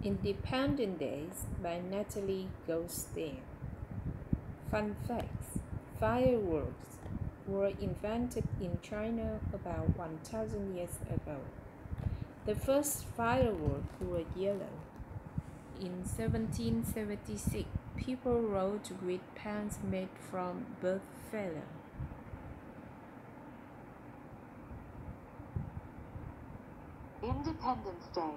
Independent Days by Natalie Goldstein. Fun facts: fireworks were invented in China about 1000 years ago. The first fireworks were yellow. In 1776, people wrote with pens made from bird feather. Independence Day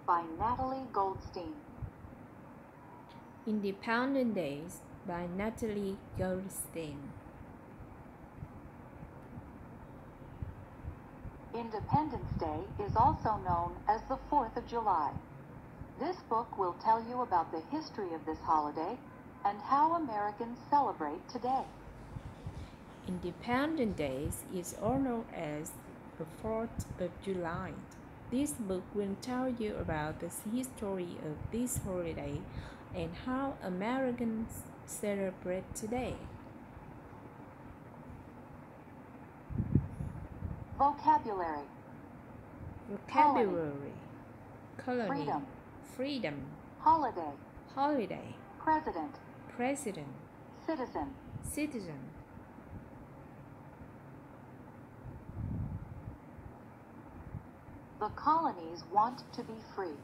by Natalie Goldstein. Independent Days by Natalie Goldstein. Independence Day is also known as the 4th of July. This book will tell you about the history of this holiday and how Americans celebrate today. Independence Day is honored as the 4th of July. This book will tell you about the history of this holiday and how Americans celebrate today. Vocabulary: Vocabulary: colony, freedom, freedom, holiday, holiday, president, president, citizen. citizen. The colonies want to be free.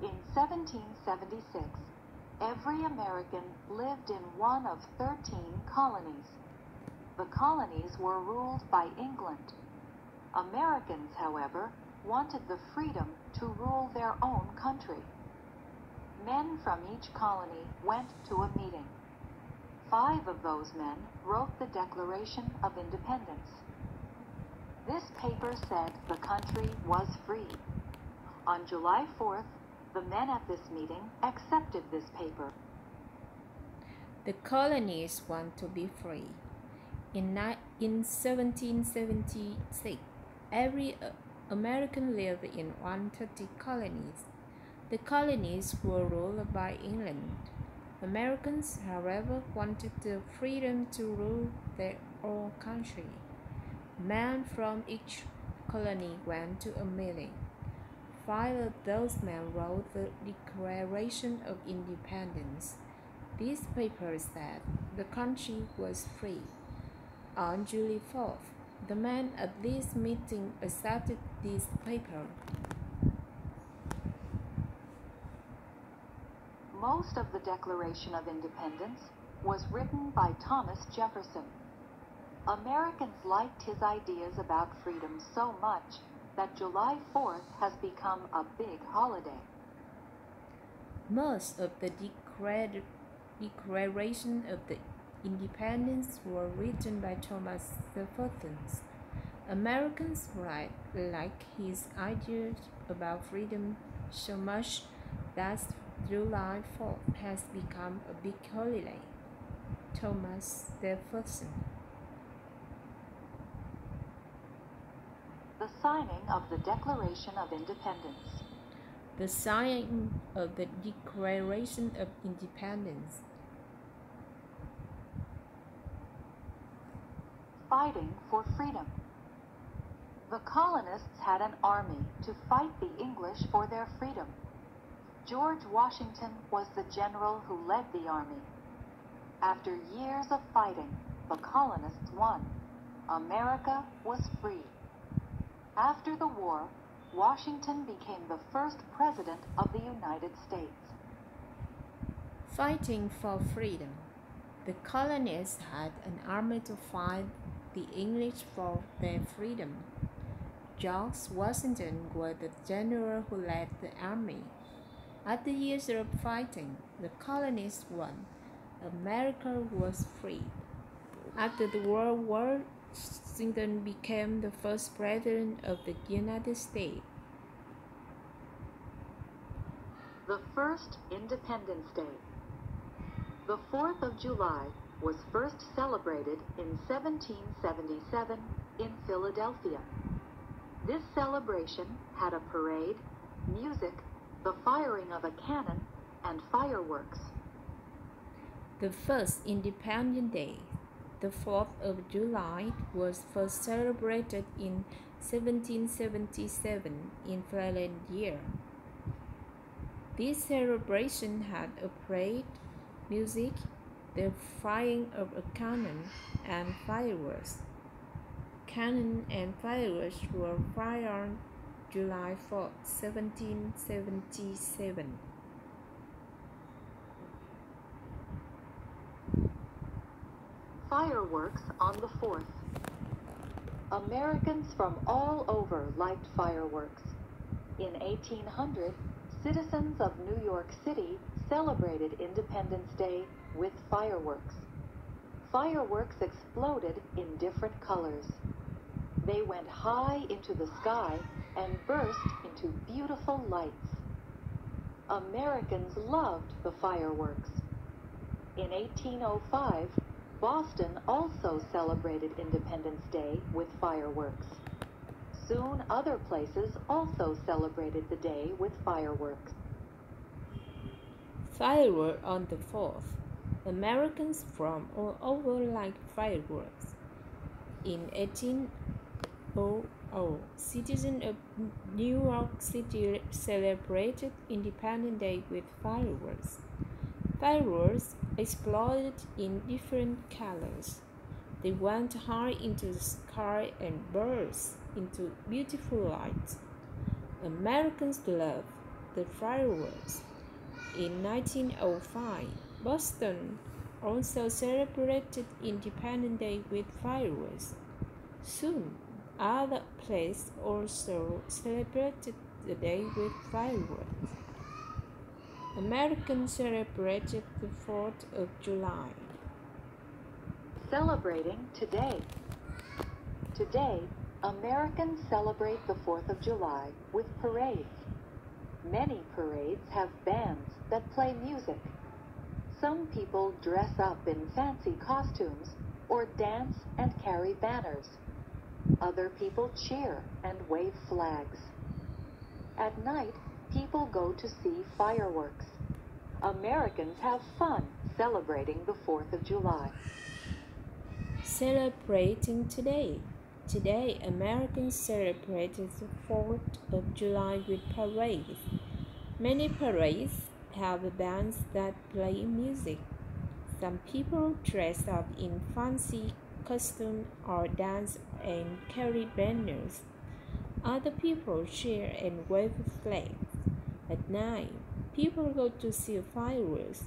In 1776, every American lived in one of 13 colonies. The colonies were ruled by England. Americans, however, wanted the freedom to rule their own country. Men from each colony went to a meeting. 5 of those men wrote the Declaration of Independence. This paper said the country was free. On July 4th, the men at this meeting accepted this paper. The colonies want to be free. In 1776, every American lived in 130 colonies. The colonies were ruled by England. Americans, however, wanted the freedom to rule their own country. Men from each colony went to a meeting. 5 of those men wrote the Declaration of Independence. This paper said the country was free. On July 4th, the men at this meeting accepted this paper. Most of the Declaration of Independence was written by Thomas Jefferson. Americans liked his ideas about freedom so much that July 4th has become a big holiday. Most of the Declaration of the Independence were written by Thomas Jefferson. Americans like his ideas about freedom so much that July 4th has become a big holiday. Thomas Jefferson. The signing of the Declaration of Independence. The signing of the Declaration of Independence. Fighting for freedom. The colonists had an army to fight the English for their freedom. George Washington was the general who led the army. After years of fighting, the colonists won. America was free. After the war, Washington became the first president of the United States. Fighting for freedom. The colonists had an army to fight the English for their freedom. George Washington was the general who led the army. After years of fighting, the colonists won. America was free. After the World War, Washington became the first president of the United States. The first Independence Day. The 4th of July was first celebrated in 1777 in Philadelphia. This celebration had a parade, music, the firing of a cannon, and fireworks. The first Independence Day, the 4th of July, was first celebrated in 1777 in Philadelphia. This celebration had a parade, music, the firing of a cannon, and fireworks. Cannon and fireworks were fired on July 4, 1777. Fireworks on the 4th. Americans from all over liked fireworks. In 1800, citizens of New York City celebrated Independence Day with fireworks. Fireworks exploded in different colors. They went high into the sky and burst into beautiful lights. Americans loved the fireworks. In 1805, Boston also celebrated Independence Day with fireworks. Soon other places also celebrated the day with fireworks. Fireworks on the 4th. Americans from all over liked fireworks. In 1800, citizens of New York City celebrated Independence Day with fireworks. Fireworks exploded in different colors. They went high into the sky and burst into beautiful lights. Americans loved the fireworks. In 1905, Boston also celebrated Independence Day with fireworks. Soon, other places also celebrated the day with fireworks. Americans celebrated the 4th of July. Celebrating today. Today, Americans celebrate the 4th of July with parades. Many parades have bands that play music. Some people dress up in fancy costumes or dance and carry banners. Other people cheer and wave flags. At night, people go to see fireworks. Americans have fun celebrating the 4th of July. Celebrating today. Today, Americans celebrated the 4th of July with parades. Many parades have bands that play music. Some people dress up in fancy costumes or dance and carry banners. Other people cheer and wave flags. At night, people go to see fireworks.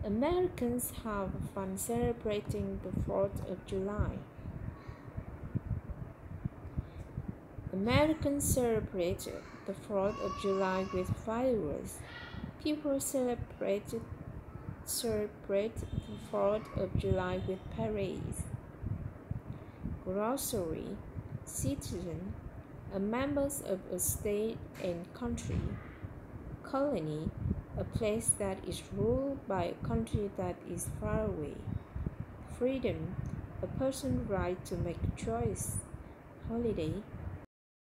Americans have fun celebrating the 4th of July. Americans celebrated the 4th of July with fireworks. People celebrate the 4th of July with parades. Grocery, citizen, members of a state and country. Colony, a place that is ruled by a country that is far away. Freedom, a person's right to make a choice. Holiday,